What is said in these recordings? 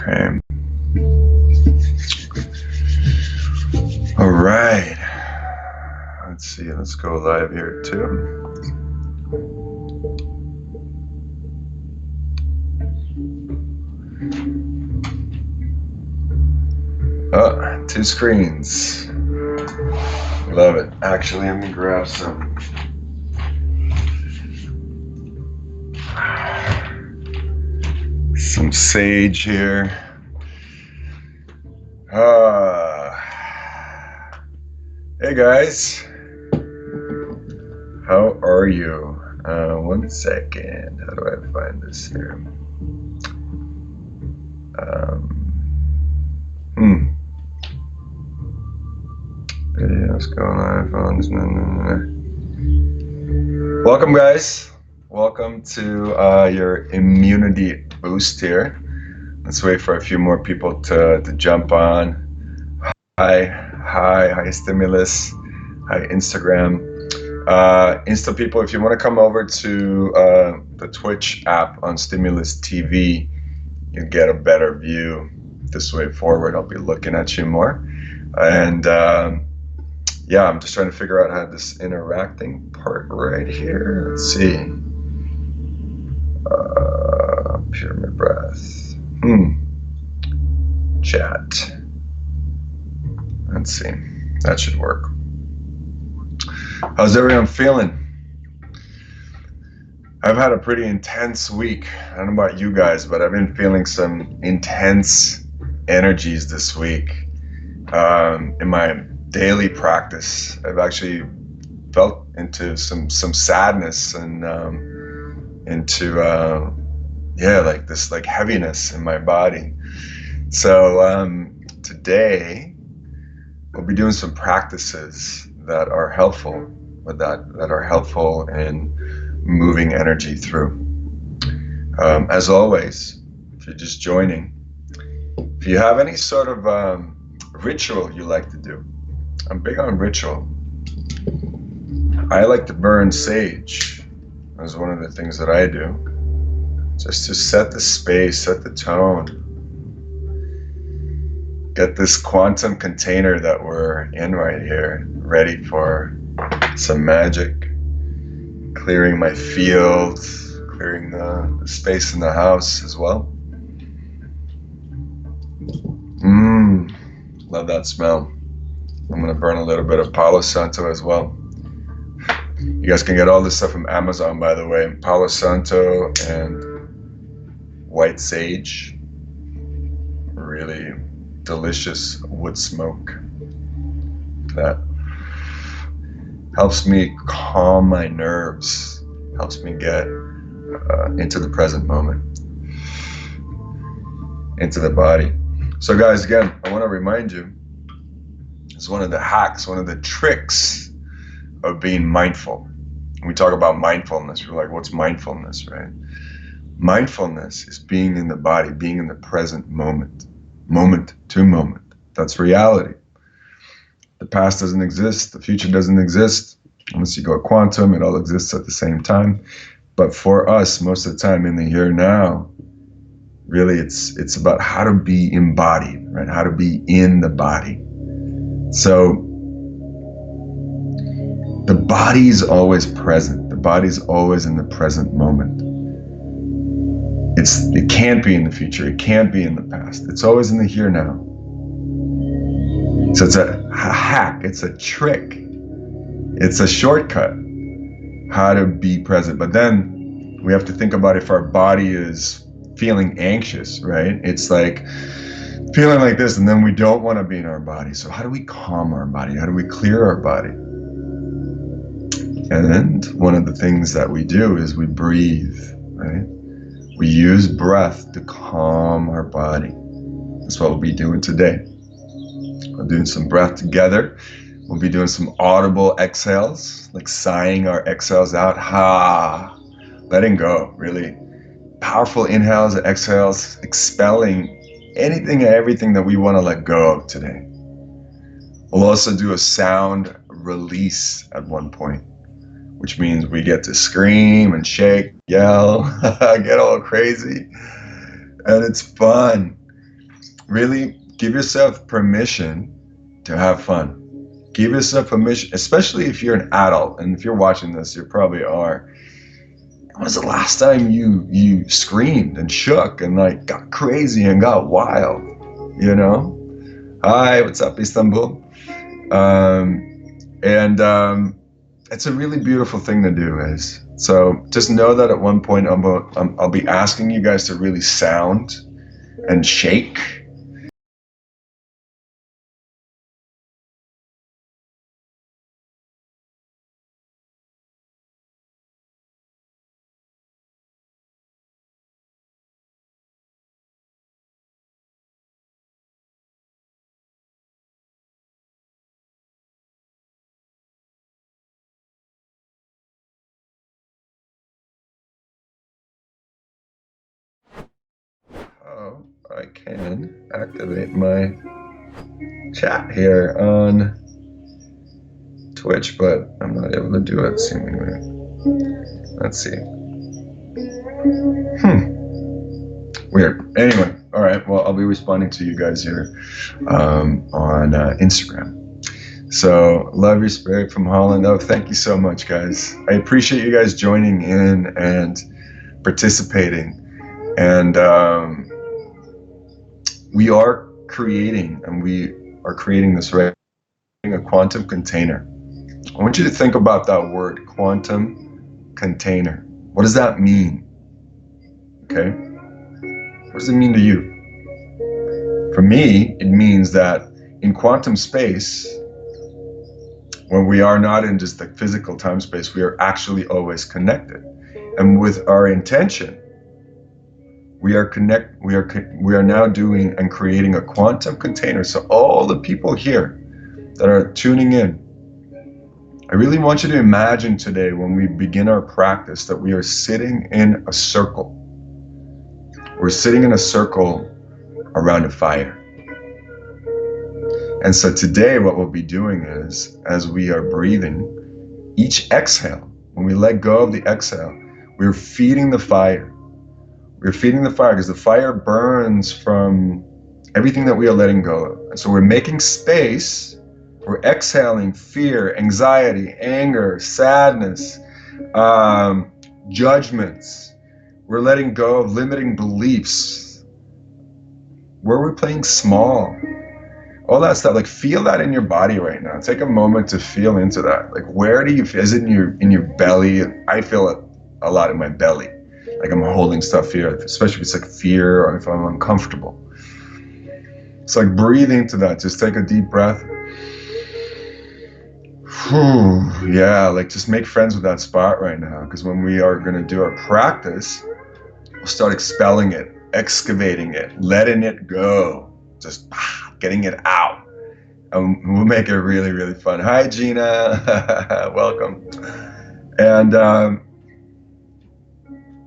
Okay. All right. Let's see. Let's go live here too. Oh, 2 screens. Love it. Actually, I'm gonna grab some sage here. Hey guys, how are you? 1 second. How do I find this here? Videos going on phones. Welcome, guys. Welcome to your immunity boost here. Let's wait for a few more people to jump on. Hi, Stimulus. Hi, Instagram. Insta people, if you want to come over to the Twitch app on Stimulus TV, you get a better view this way forward. I'll be looking at you more. And yeah, I'm just trying to figure out how this interacting part right here. Let's see. Pyramid breath. Chat. Let's see. That should work. How's everyone feeling? I've had a pretty intense week. I don't know about you guys, but I've been feeling some intense energies this week. In my daily practice, I've actually felt into some sadness and into like this heaviness in my body. So today we'll be doing some practices that are helpful in moving energy through. As always, if you're just joining, if you have any sort of ritual you like to do, I'm big on ritual. I like to burn sage as one of the things that I do, just to set the space, set the tone, get this quantum container that we're in right here ready for some magic, clearing my field, clearing the space in the house as well. Love that smell. I'm gonna burn a little bit of Palo Santo as well. You guys can get all this stuff from Amazon, by the way. Palo Santo and white sage. Really delicious wood smoke that helps me calm my nerves, helps me get into the present moment, into the body. So guys, again, I want to remind you, it's one of the hacks, one of the tricks of being mindful. When we talk about mindfulness, we're like, what's mindfulness, right? Mindfulness is being in the body, being in the present moment, moment to moment. That's reality. The past doesn't exist, the future doesn't exist. Unless you go quantum, it all exists at the same time. But for us, most of the time in the here now, really it's about how to be embodied, right? How to be in the body. So the body's always present. The body's always in the present moment. It can't be in the future. It can't be in the past. It's always in the here now. So it's a hack. It's a trick. It's a shortcut how to be present. But then we have to think about if our body is feeling anxious, right? It's like feeling like this, and then we don't want to be in our body. So how do we calm our body? How do we clear our body? And one of the things that we do is we breathe, right? We use breath to calm our body. That's what we'll be doing today. We're doing some breath together. We'll be doing some audible exhales, like sighing our exhales out. Ha! Letting go, really. Powerful inhales and exhales, expelling anything and everything that we want to let go of today. We'll also do a sound release at one point, which means we get to scream and shake, yell, get all crazy, and it's fun. really give yourself permission to have fun. Give yourself permission, especially if you're an adult, and if you're watching this, you probably are. When was the last time you screamed and shook and like got crazy and got wild? You know? Hi, what's up, Istanbul? And it's a really beautiful thing to do, is so just know that at one point I'll be asking you guys to really sound and shake. Oh, I can activate my chat here on Twitch, but I'm not able to do it seemingly. Let's see. Weird. Anyway, all right. Well, I'll be responding to you guys here on Instagram. So, love your spirit from Holland. Oh, thank you so much, guys. I appreciate you guys joining in and participating. And we are creating this, right? A quantum container. I want you to think about that word, quantum container. What does that mean? Okay. What does it mean to you? For me, it means that in quantum space, when we are not in just the physical time space, we are actually always connected. And with our intention, we are now doing and creating a quantum container. So all the people here that are tuning in, I really want you to imagine today, when we begin our practice, that we are sitting in a circle. We're sitting in a circle around a fire. And so today what we'll be doing is, as we are breathing, each exhale, when we let go of the exhale, we're feeding the fire. We're feeding the fire because the fire burns from everything that we are letting go of. And so we're making space. We're exhaling fear, anxiety, anger, sadness, judgments. We're letting go of limiting beliefs. Where we're playing small. All that stuff. Like, feel that in your body right now. Take a moment to feel into that. Like, where do you feel? Is it in your belly? I feel it a lot in my belly. Like I'm holding stuff here, especially if it's like fear or if I'm uncomfortable. It's like breathe into that. Just take a deep breath. Yeah, like just make friends with that spot right now, because when we are going to do our practice, we'll start expelling it, excavating it, letting it go, just getting it out. And we'll make it really, really fun. Hi, Gina. Welcome. And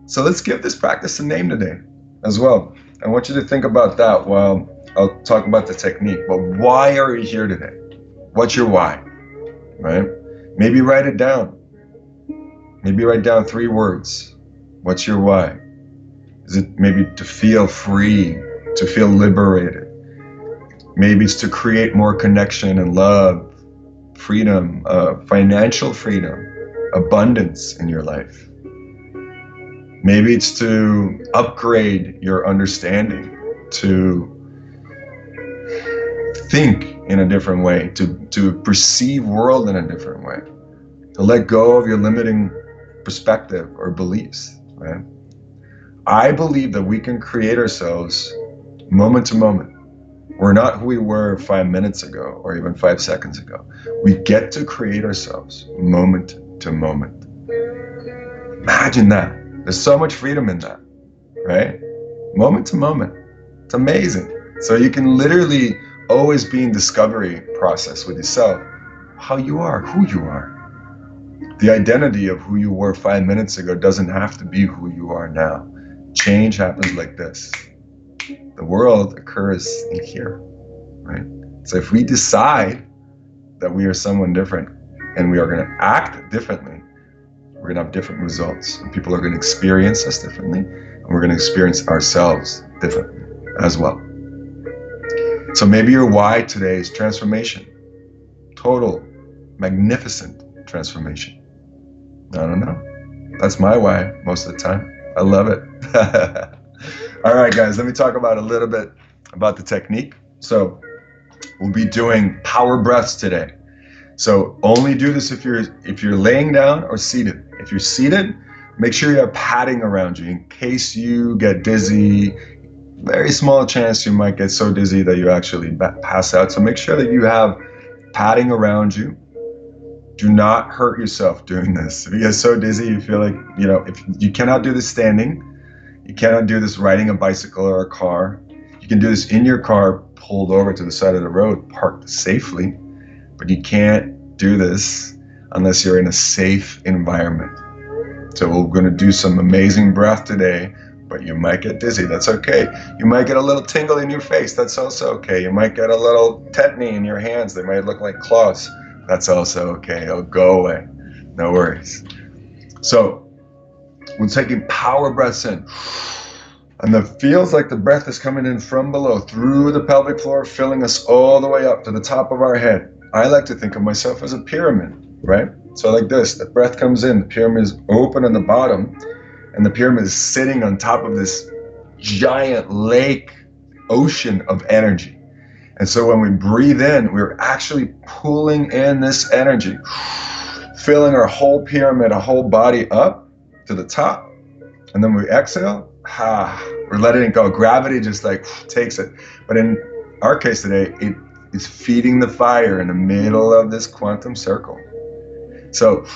so let's give this practice a name today as well. I want you to think about that while I'll talk about the technique. But why are you here today? What's your why? Right? Maybe write it down. Maybe write down 3 words. What's your why? Is it maybe to feel free, to feel liberated? Maybe it's to create more connection and love, freedom, financial freedom, abundance in your life. Maybe it's to upgrade your understanding, to think in a different way, to perceive world in a different way, to let go of your limiting perspective or beliefs, right? I believe that we can create ourselves moment to moment. We're not who we were 5 minutes ago or even 5 seconds ago. We get to create ourselves moment to moment. Imagine that. There's so much freedom in that, right? Moment to moment. It's amazing. So you can literally always be in discovery process with yourself, how you are, who you are. The identity of who you were 5 minutes ago doesn't have to be who you are now. Change happens like this. The world occurs in here, right? So if we decide that we are someone different and we are going to act differently, we're going to have different results. And people are going to experience us differently, and we're going to experience ourselves differently as well. So maybe your why today is transformation. Total, magnificent transformation. I don't know. That's my why most of the time. I love it. All right, guys, let me talk about a little bit about the technique. So we'll be doing power breaths today. So only do this if you're laying down or seated. If you're seated, make sure you have padding around you in case you get dizzy. Very small chance you might get so dizzy that you actually pass out. So make sure that you have padding around you. Do not hurt yourself doing this. If you get so dizzy, you feel like, if you cannot do this standing, you cannot do this riding a bicycle or a car. You can do this in your car, pulled over to the side of the road, parked safely, but you can't do this unless you're in a safe environment. So we're going to do some amazing breath today, but you might get dizzy. That's okay. You might get a little tingle in your face. That's also okay. You might get a little tetany in your hands. They might look like claws. That's also okay. It'll go away. No worries. So we're taking power breaths in. And it feels like the breath is coming in from below, through the pelvic floor, filling us all the way up to the top of our head. I like to think of myself as a pyramid, right? So like this, the breath comes in, the pyramid is open on the bottom, and the pyramid is sitting on top of this giant lake, ocean of energy. And so when we breathe in, we're actually pulling in this energy, filling our whole pyramid, our whole body up to the top. And then we exhale, we're letting it go. Gravity just like takes it. But in our case today, it is feeding the fire in the middle of this quantum circle. So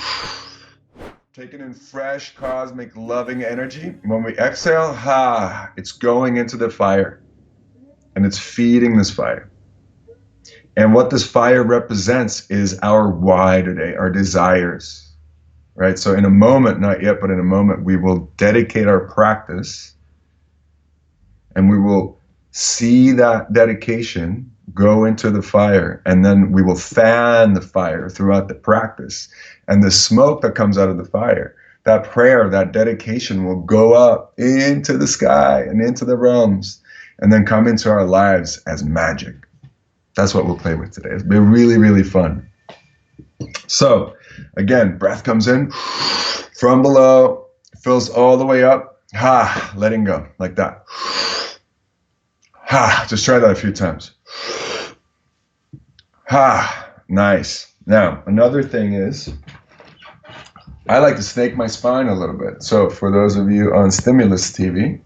taking in fresh, cosmic, loving energy. When we exhale, it's going into the fire. And it's feeding this fire. And what this fire represents is our why today, our desires, right? So in a moment, not yet, but in a moment, we will dedicate our practice and we will see that dedication go into the fire, and then we will fan the fire throughout the practice. And the smoke that comes out of the fire, that prayer, that dedication will go up into the sky and into the realms and then come into our lives as magic. That's what we'll play with today. It'll be really, really fun. So again, breath comes in from below, fills all the way up, letting go like that. Just try that a few times. Nice. Now, another thing is, I like to snake my spine a little bit. So for those of you on Stimulus TV,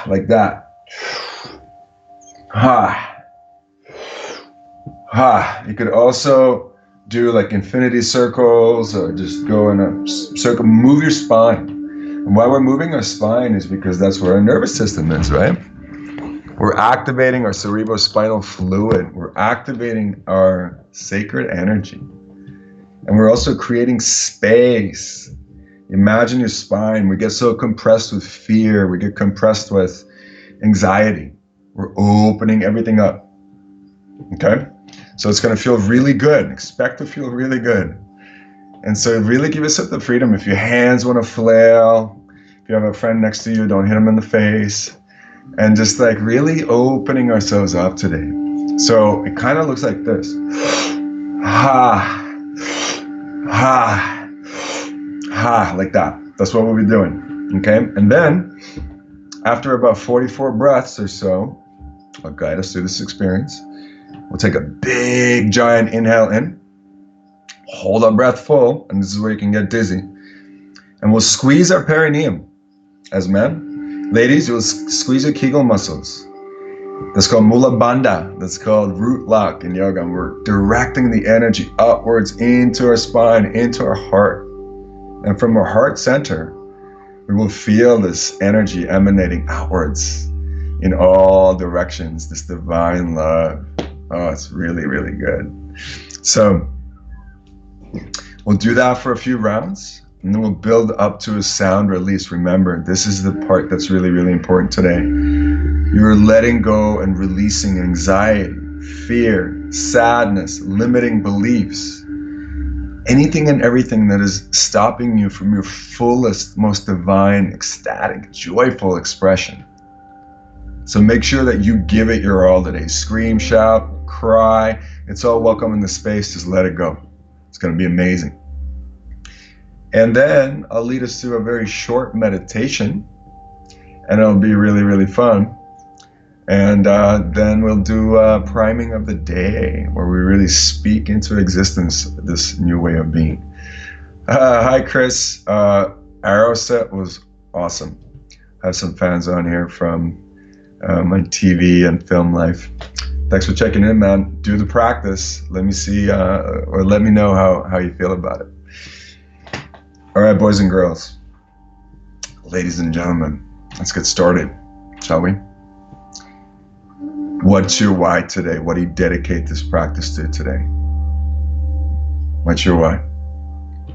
like that. You could also do like infinity circles or just go in a circle, move your spine. And why we're moving our spine is because that's where our nervous system is, right? We're activating our cerebrospinal fluid. We're activating our sacred energy. And we're also creating space. Imagine your spine. We get so compressed with fear. We get compressed with anxiety. We're opening everything up. Okay? So it's going to feel really good. Expect to feel really good. And so really give yourself the freedom. If your hands want to flail, if you have a friend next to you, don't hit them in the face. And just like really opening ourselves up today. So it kind of looks like this. Like that. That's what we'll be doing. Okay? And then after about 44 breaths or so, I'll guide us through this experience. We'll take a big giant inhale in. Hold our breath full, and this is where you can get dizzy. And we'll squeeze our perineum as men. Ladies, you'll squeeze your Kegel muscles. That's called Mula Bandha. That's called root lock in yoga. And we're directing the energy upwards into our spine, into our heart. And from our heart center, we will feel this energy emanating outwards in all directions, this divine love. Oh, it's really, really good. So we'll do that for a few rounds, and then we'll build up to a sound release. Remember, this is the part that's really, really important today. You're letting go and releasing anxiety, fear, sadness, limiting beliefs, anything and everything that is stopping you from your fullest, most divine, ecstatic, joyful expression. So make sure that you give it your all today. Scream, shout, cry. It's all welcome in the space. Just let it go. It's going to be amazing. And then I'll lead us through a very short meditation, and it'll be really, really fun. And then we'll do a priming of the day, where we really speak into existence this new way of being. Hi, Chris. Arrow set was awesome. I have some fans on here from my TV and film life. Thanks for checking in, man. Do the practice. Let me see, or let me know how you feel about it. All right, boys and girls, ladies and gentlemen, let's get started, shall we? What's your why today? What do you dedicate this practice to today? What's your why?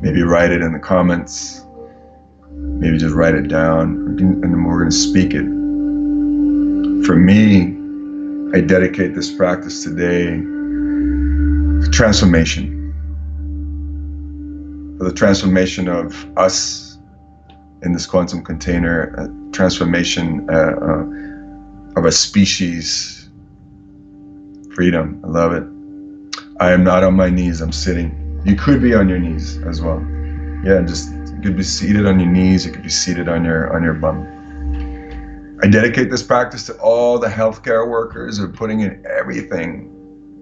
Maybe write it in the comments. Maybe just write it down, and then we're going to speak it. For me, I dedicate this practice today to transformation. For the transformation of us in this quantum container, a transformation of a species. Freedom, I love it. I am not on my knees, I'm sitting. You could be on your knees as well. Yeah, you could be seated on your knees, you could be seated on your bum. I dedicate this practice to all the healthcare workers who are putting in everything,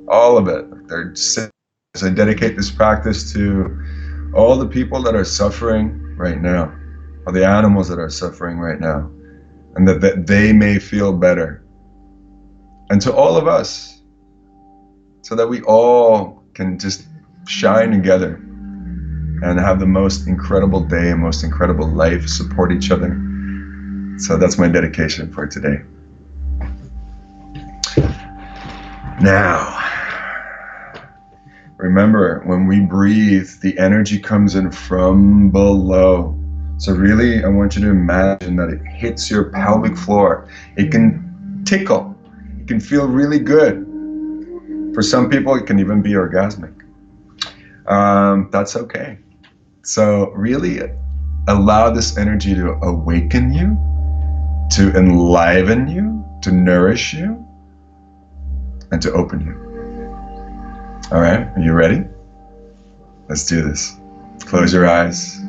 all of it. They're sick. I dedicate this practice to all the people that are suffering right now, or the animals that are suffering right now, and that they may feel better. And to all of us, so that we all can just shine together and have the most incredible day, most incredible life, support each other. So that's my dedication for today. Now, remember, when we breathe, the energy comes in from below. So really, I want you to imagine that it hits your pelvic floor. It can tickle. It can feel really good. For some people, it can even be orgasmic. That's okay. So really allow this energy to awaken you, to enliven you, to nourish you, and to open you. All right, are you ready? Let's do this. Close your eyes.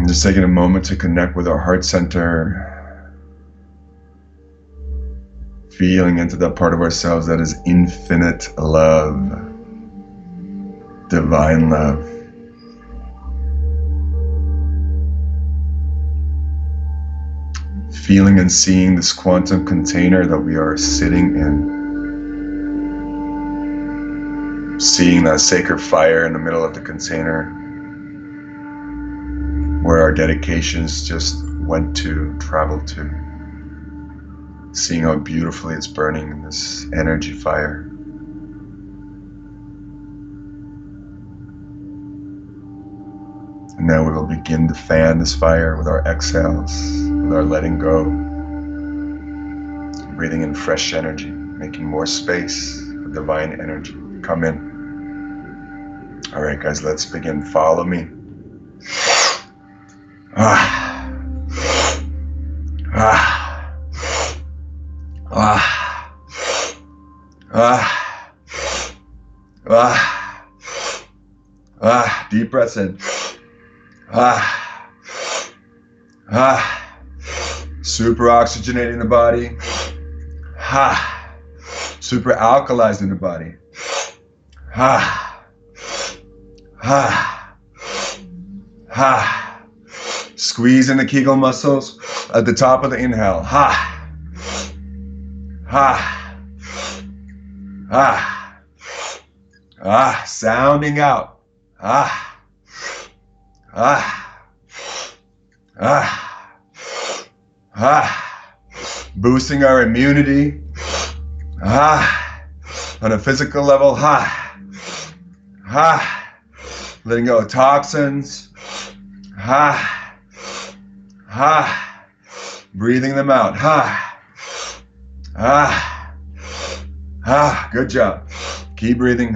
Just taking a moment to connect with our heart center. Feeling into that part of ourselves that is infinite love, divine love. Feeling and seeing this quantum container that we are sitting in. Seeing that sacred fire in the middle of the container, where our dedications just traveled to. Seeing how beautifully it's burning in this energy fire. And now we will begin to fan this fire with our exhales, with our letting go. Breathing in fresh energy, making more space for divine energy. Come in. All right, guys, let's begin. Follow me. Deep breaths in. Super oxygenating the body. Super alkalizing the body. Squeezing the Kegel muscles at the top of the inhale. Sounding out. Boosting our immunity. On a physical level. Letting go of toxins. Breathing them out. Good job. Keep breathing.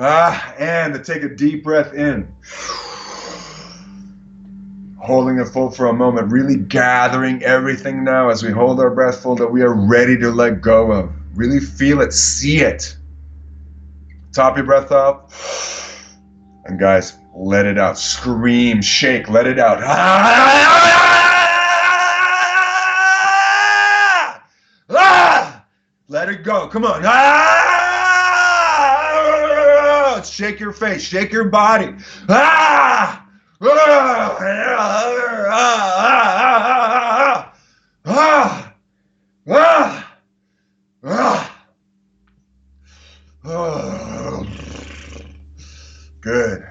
And to take a deep breath in. Holding it full for a moment, really gathering everything now as we hold our breath full that we are ready to let go of. Really feel it, see it. Top your breath up. And guys, let it out. Scream, shake, let it out. Let it go. Come on. Shake your face, shake your body. Good.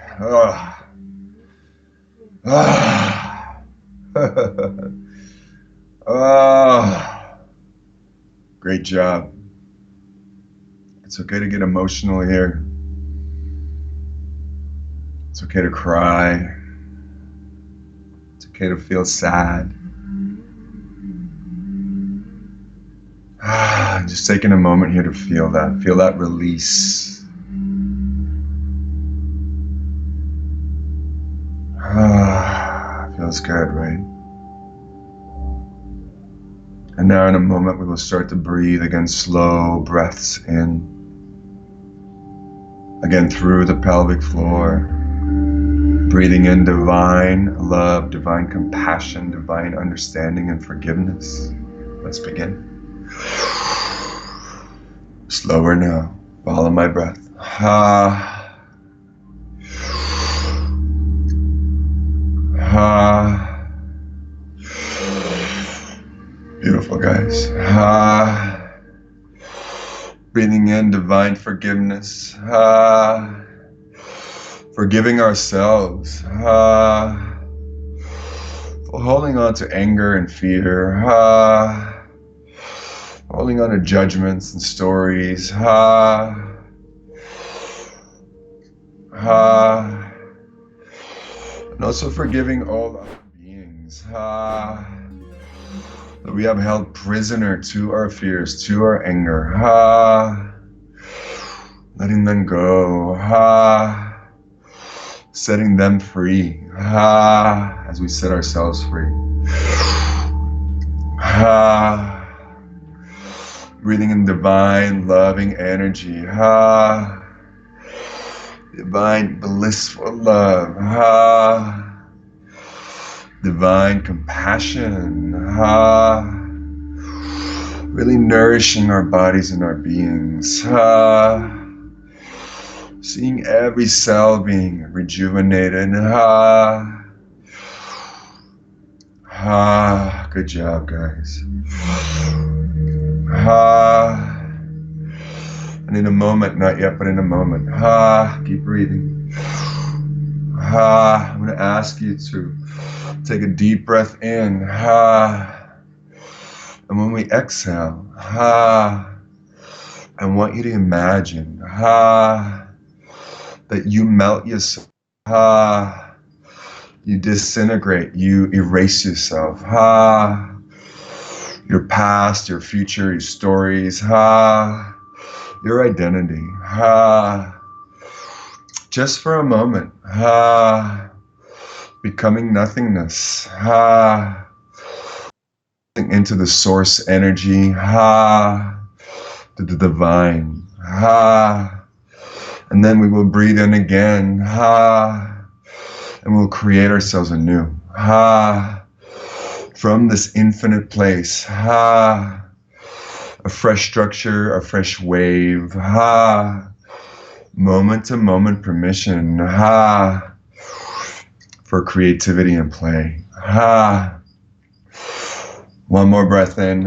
Great job. It's okay to get emotional here. It's okay to cry. It's okay to feel sad. Just taking a moment here to feel that release. Feels good, right? And now in a moment we will start to breathe again, slow breaths in. Again through the pelvic floor. Breathing in divine love, divine compassion, divine understanding and forgiveness. Let's begin. Slower now. Follow my breath. Beautiful, guys. Breathing in divine forgiveness. Forgiving ourselves. Holding on to anger and fear. Holding on to judgments and stories. And also forgiving all other beings. That we have held prisoner to our fears, to our anger. Letting them go. Setting them free. As we set ourselves free. Breathing in divine, loving energy. Divine, blissful love. Divine compassion. Really nourishing our bodies and our beings. Seeing every cell being rejuvenated. Good job, guys. And in a moment, not yet, but in a moment. Keep breathing. I'm going to ask you to take a deep breath in. And when we exhale, I want you to imagine that you melt yourself. You disintegrate, you erase yourself. Your past, your future, your stories, your identity. Just for a moment, becoming nothingness. Into the source energy, to the divine. And then we will breathe in again, and we'll create ourselves anew. From this infinite place, a fresh structure, a fresh wave, moment to moment permission, for creativity and play. One more breath in,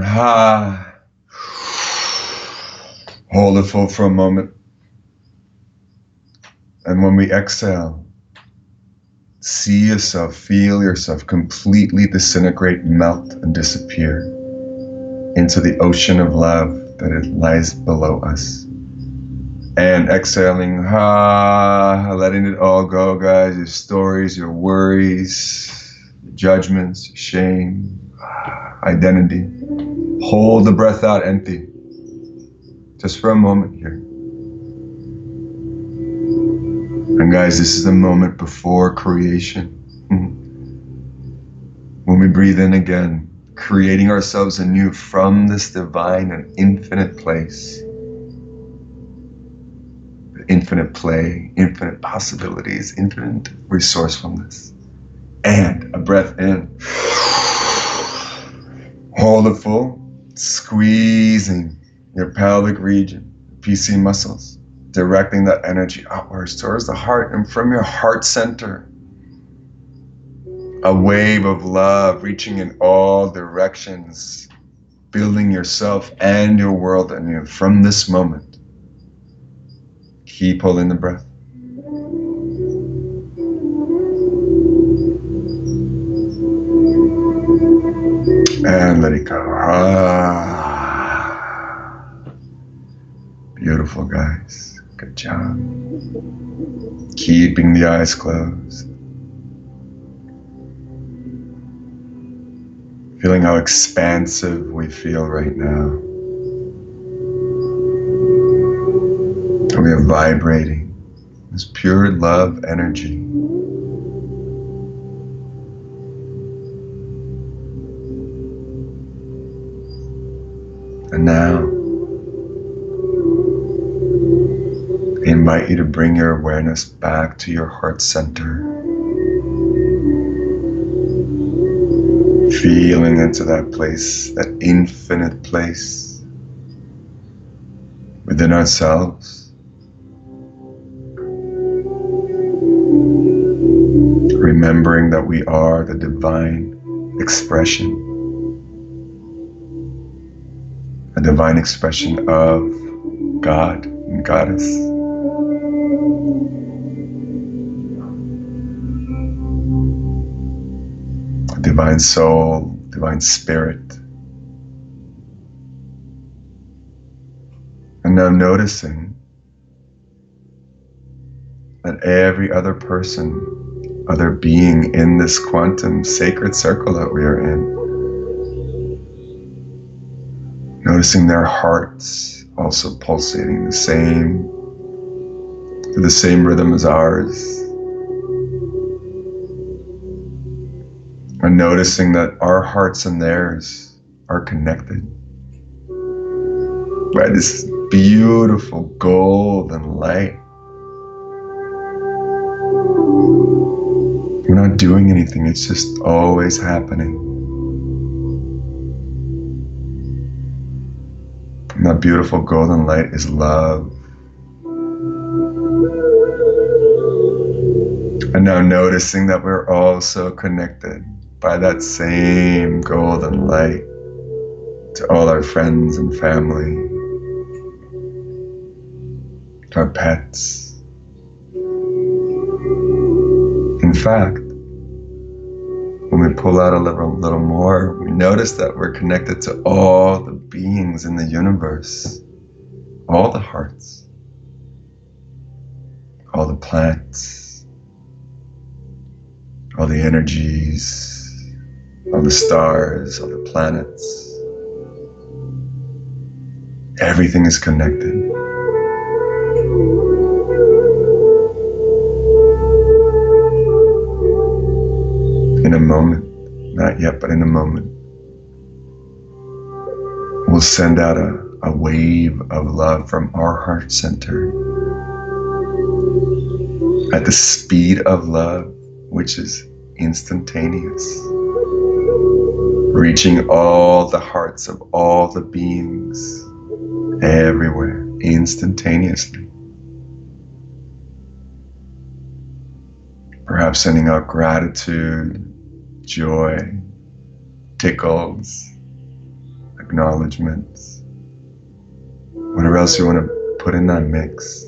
hold it full for a moment. And when we exhale, see yourself, feel yourself completely disintegrate, melt, and disappear into the ocean of love that it lies below us. And exhaling, letting it all go, guys. Your stories, your worries, your judgments, your shame, identity. Hold the breath out empty. Just for a moment here. And guys, this is the moment before creation. When we breathe in again, creating ourselves anew from this divine and infinite place. Infinite play, infinite possibilities, infinite resourcefulness. And a breath in. Hold it full, squeezing your pelvic region, PC muscles, directing that energy upwards towards the heart, and from your heart center, a wave of love reaching in all directions, building yourself and your world anew from this moment. Keep holding the breath. And let it go. Beautiful, guys. Good job. Keeping the eyes closed. Feeling how expansive we feel right now. We are vibrating this pure love energy. And now, I invite you to bring your awareness back to your heart center. Feeling into that place, that infinite place within ourselves. Remembering that we are the divine expression. A divine expression of God and Goddess. A divine soul, divine spirit. And now noticing that every other person, other being in this quantum sacred circle that we are in, noticing their hearts also pulsating to the same rhythm as ours. And noticing that our hearts and theirs are connected by this beautiful golden light. We're not doing anything, it's just always happening. And that beautiful golden light is love. And now noticing that we're also connected by that same golden light to all our friends and family, to our pets. In fact, when we pull out a little more, we notice that we're connected to all the beings in the universe, all the hearts, all the plants, all the energies, all the stars, all the planets. Everything is connected. In a moment, not yet, but in a moment, we'll send out a wave of love from our heart center at the speed of love, which is instantaneous, reaching all the hearts of all the beings everywhere, instantaneously. Perhaps sending out gratitude, joy, tickles, acknowledgements, whatever else you want to put in that mix.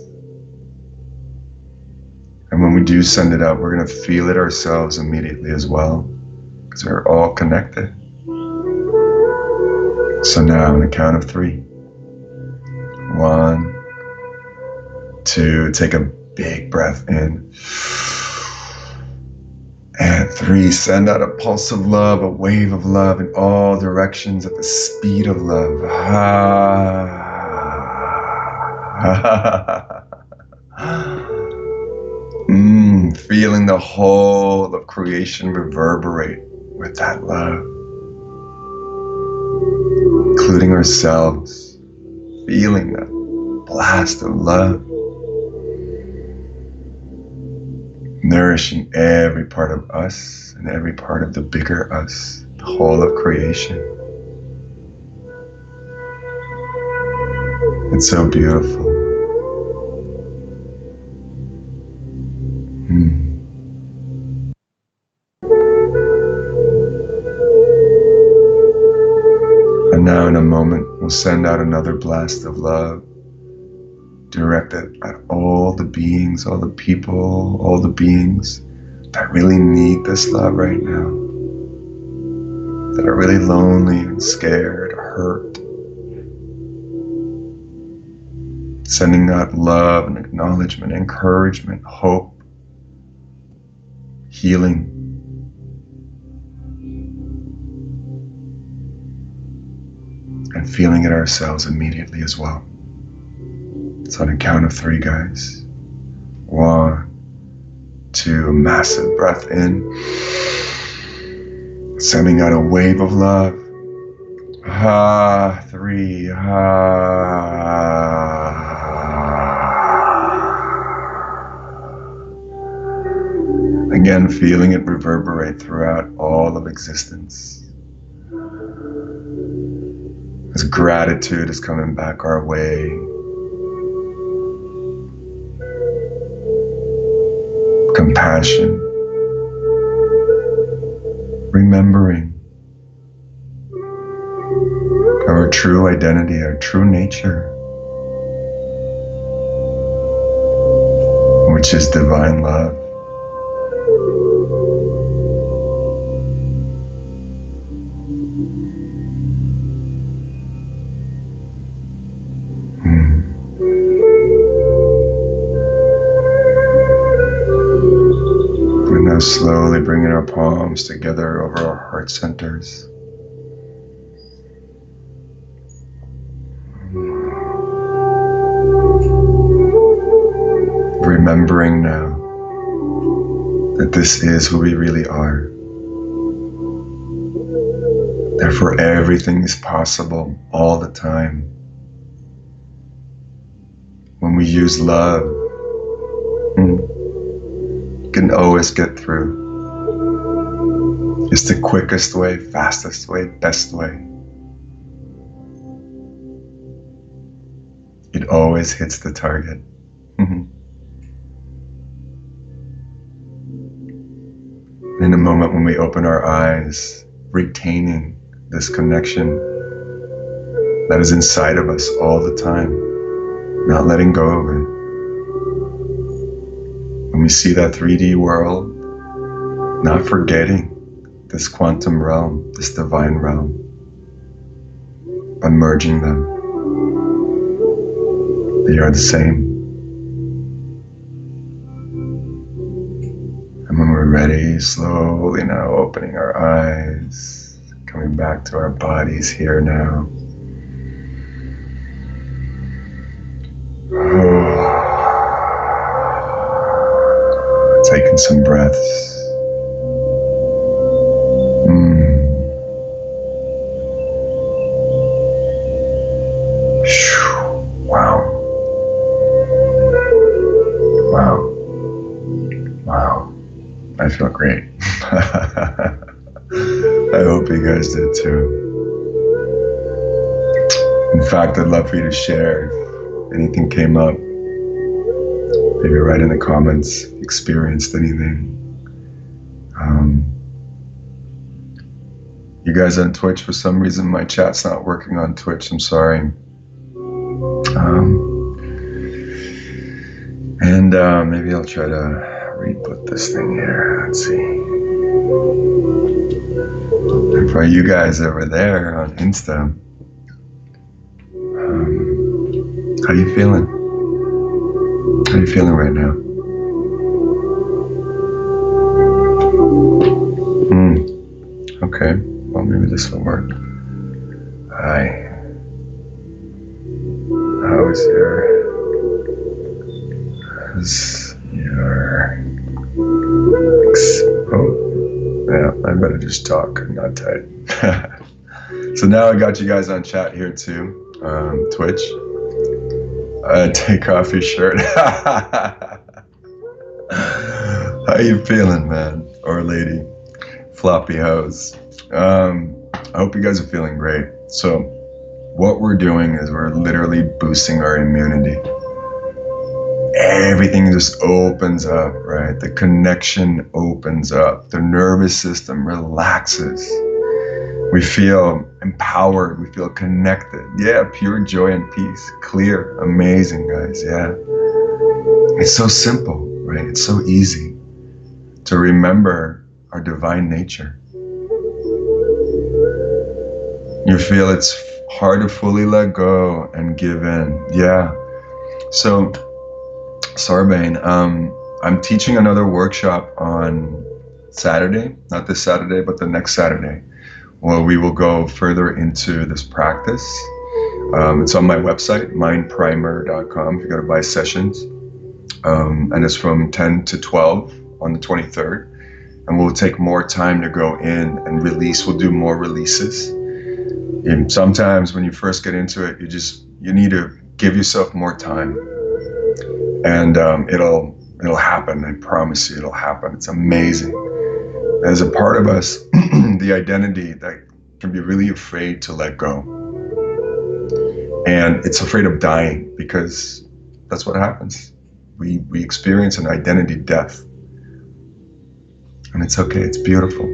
And when we do send it out, we're going to feel it ourselves immediately as well, because we're all connected. So now, on the count of 3. 1, 2, take a big breath in. And 3, send out a pulse of love, a wave of love in all directions at the speed of love. Feeling the whole of creation reverberate with that love, including ourselves, feeling that blast of love, nourishing every part of us and every part of the bigger us, the whole of creation. It's so beautiful. And now in a moment, we'll send out another blast of love, directed at all the beings, all the people, all the beings that really need this love right now, that are really lonely and scared or hurt. Sending out love and acknowledgement, encouragement, hope, healing. And feeling it ourselves immediately as well. It's on a count of 3, guys. 1, 2, massive breath in. Sending out a wave of love. 3. Again, feeling it reverberate throughout all of existence. As gratitude is coming back our way. Compassion. Remembering our true identity, our true nature, which is divine love. And now slowly bringing our palms together over our heart centers. Remembering now that this is who we really are. Therefore, everything is possible all the time. When we use love, you can always get through. It's the quickest way, fastest way, best way. It always hits the target. In a moment when we open our eyes, retaining this connection that is inside of us all the time, not letting go of it. When we see that 3D world, not forgetting this quantum realm, this divine realm, but merging them. They are the same. And when we're ready, slowly now opening our eyes, coming back to our bodies here now. Taking some breaths. Wow. Wow. Wow. I feel great. I hope you guys did too. In fact, I'd love for you to share if anything came up. Maybe write in the comments if you experienced anything. You guys on Twitch, for some reason my chat's not working on Twitch, I'm sorry. Maybe I'll try to re-put this thing here. Let's see. And for you guys over there on Insta, how you feeling? How you feeling right now? Okay, well maybe this will work. Hi. How's your Oh, yeah, I better just talk and not type. So now I got you guys on chat here too, Twitch. Take off your shirt. How you feeling, man or lady? Floppy hose. I hope you guys are feeling great. So what we're doing is we're literally boosting our immunity. Everything just opens up, right? The connection opens up. The nervous system relaxes. We feel empowered. We feel connected. Yeah, pure joy and peace. Clear. Amazing, guys. Yeah. It's so simple, right? It's so easy to remember our divine nature. You feel it's hard to fully let go and give in. Yeah. So, Sarbain, I'm teaching another workshop on Saturday, not this Saturday, but the next Saturday. Well, we will go further into this practice. It's on my website, mindprimer.com, if you go to buy sessions. And it's from 10 to 12 on the 23rd. And we'll take more time to go in and release. We'll do more releases. And sometimes when you first get into it, you need to give yourself more time. And it'll happen. I promise you, it'll happen. It's amazing. There's a part of us, the identity, that can be really afraid to let go. And it's afraid of dying, because that's what happens. We experience an identity death. And it's okay, it's beautiful.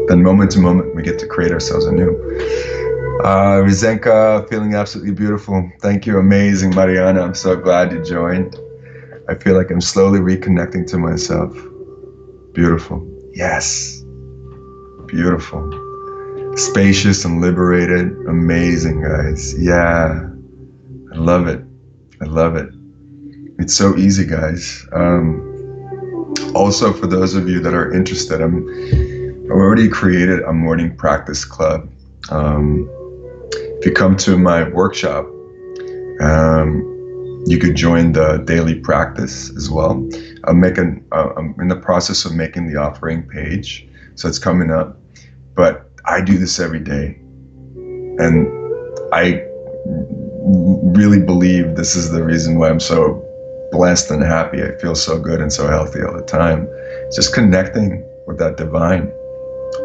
Then moment to moment, we get to create ourselves anew. Rizenka, feeling absolutely beautiful. Thank you, amazing, Mariana. I'm so glad you joined. I feel like I'm slowly reconnecting to myself. Beautiful. Yes. Beautiful. Spacious and liberated. Amazing, guys. Yeah. I love it. I love it. It's so easy, guys. Also, for those of you that are interested, I've already created a morning practice club. If you come to my workshop, you could join the daily practice as well. I'm in the process of making the offering page, so it's coming up. But I do this every day, and I really believe this is the reason why I'm so blessed and happy. I feel so good and so healthy all the time. It's just connecting with that divine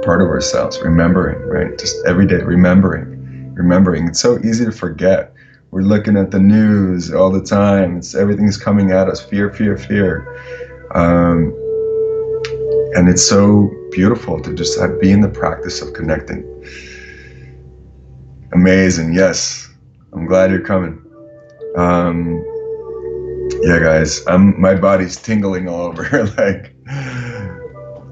part of ourselves, remembering, right? Just every day, remembering. It's so easy to forget. We're looking at the news all the time. Everything's coming at us, fear. And it's so beautiful to just be in the practice of connecting. Amazing, yes. I'm glad you're coming. Yeah, guys, my body's tingling all over. Like,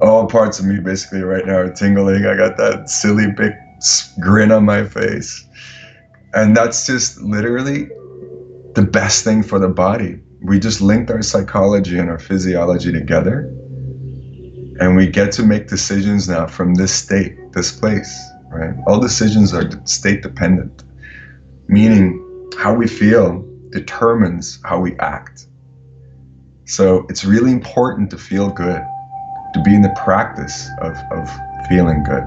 all parts of me basically right now are tingling. I got that silly big grin on my face. And that's just literally the best thing for the body. We just linked our psychology and our physiology together. And we get to make decisions now from this state, this place, right? All decisions are state dependent, meaning how we feel determines how we act. So it's really important to feel good, to be in the practice of feeling good,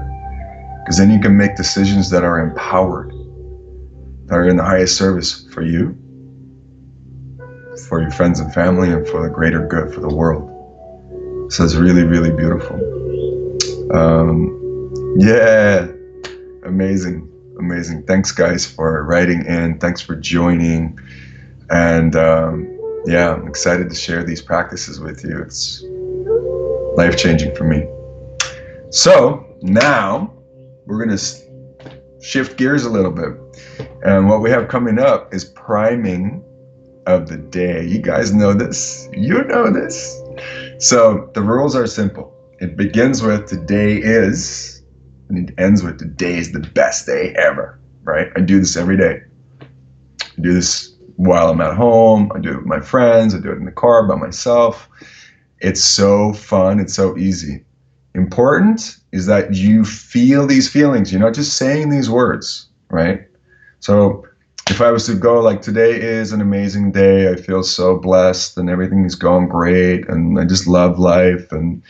because then you can make decisions that are empowered, that are in the highest service for you, for your friends and family, and for the greater good for the world. So it's really, really beautiful. Yeah, amazing. Thanks, guys, for writing in. Thanks for joining. And yeah, I'm excited to share these practices with you. It's life-changing for me. So now we're going to shift gears a little bit. And what we have coming up is priming of the day. You guys know this. You know this. So the rules are simple. It begins with today is, and it ends with today is the best day ever, right? I do this every day. I do this while I'm at home. I do it with my friends. I do it in the car by myself. It's so fun. It's so easy. Important is that you feel these feelings. You're not just saying these words, right? So if I was to go like, today is an amazing day, I feel so blessed and everything is going great and I just love life, and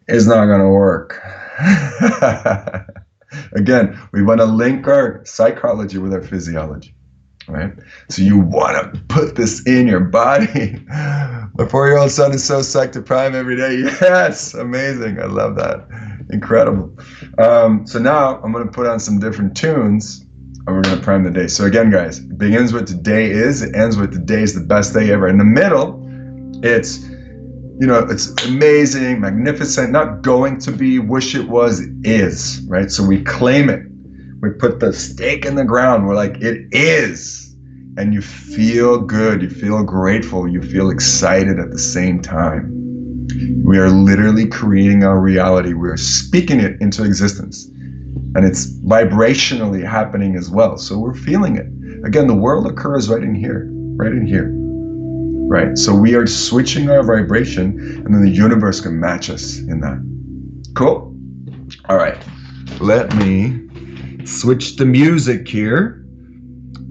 it's not going to work. Again, we want to link our psychology with our physiology, right? So you want to put this in your body. My 4-year-old son is so psyched to prime every day. Yes, amazing. I love that. Incredible. So now I'm going to put on some different tunes and we're going to prime the day. So again, guys, it begins with today is, it ends with today is the best day ever. In the middle, it's, you know, it's amazing, magnificent, not going to be, wish it was, is, right? So we claim it. We put the stake in the ground. We're like, it is. And you feel good. You feel grateful. You feel excited at the same time. We are literally creating our reality. We are speaking it into existence. And it's vibrationally happening as well. So we're feeling it. Again, the world occurs right in here, right in here. Right? So we are switching our vibration, and then the universe can match us in that. Cool? All right. Let me switch the music here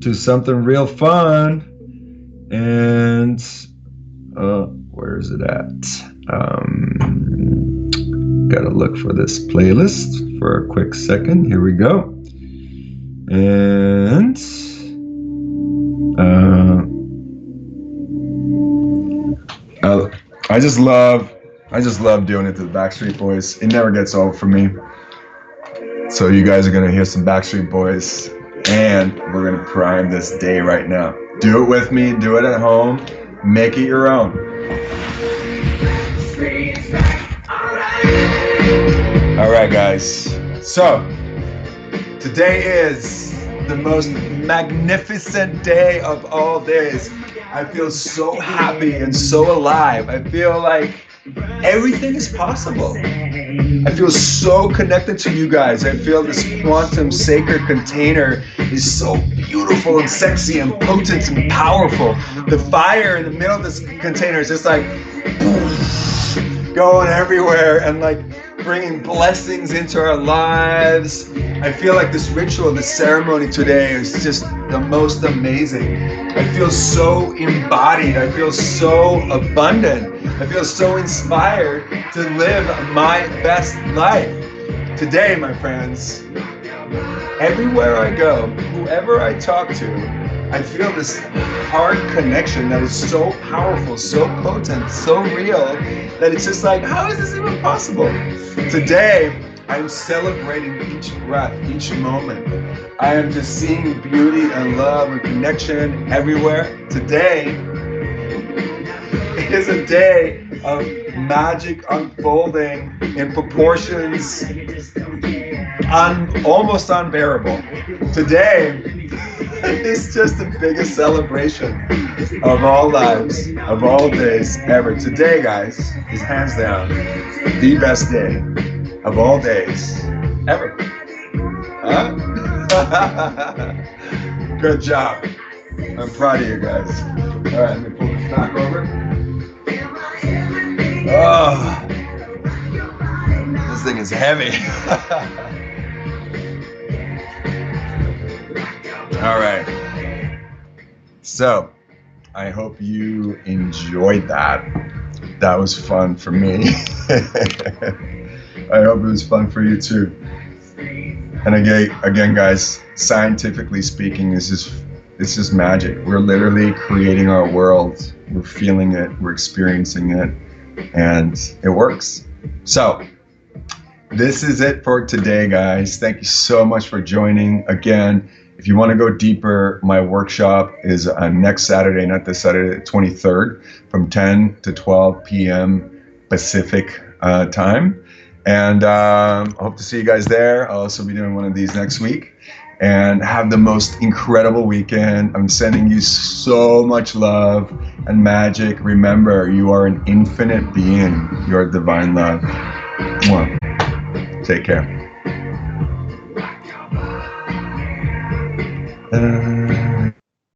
to something real fun. And where is it at? Gotta look for this playlist for a quick second. Here we go. And I just love doing it to the Backstreet Boys. It never gets old for me. So you guys are gonna hear some Backstreet Boys, and we're gonna prime this day right now. Do it with me. Do it at home. Make it your own. All right, guys. So today is the most magnificent day of all days. I feel so happy and so alive. I feel like everything is possible. I feel so connected to you guys. I feel this quantum sacred container is so beautiful and sexy and potent and powerful. The fire in the middle of this container is just like going everywhere and like bringing blessings into our lives. I feel like this ritual, this ceremony today is just the most amazing. I feel so embodied. I feel so abundant. I feel so inspired to live my best life. Today, my friends, everywhere I go, whoever I talk to, I feel this heart connection that is so powerful, so potent, so real, that it's just like, how is this even possible? Today, I'm celebrating each breath, each moment. I am just seeing beauty and love and connection everywhere. Today is a day of magic unfolding in proportions almost unbearable. Today is just the biggest celebration of all lives, of all days ever. Today, guys, is hands down the best day of all days ever. Huh? Good job. I'm proud of you guys. All right, let me pull this back over. Oh, this thing is heavy. All right. So, I hope you enjoyed that. That was fun for me. I hope it was fun for you too. And again, guys, scientifically speaking, it's just magic. We're literally creating our world. We're feeling it. We're experiencing it. And it works. So, this is it for today, guys. Thank you so much for joining. Again, if you want to go deeper, my workshop is next Saturday, not this Saturday, the 23rd, from 10 to 12 p.m. Pacific time. And I hope to see you guys there. I'll also be doing one of these next week. And have the most incredible weekend. I'm sending you so much love and magic. Remember, you are an infinite being. You are divine love. Mwah. Take care.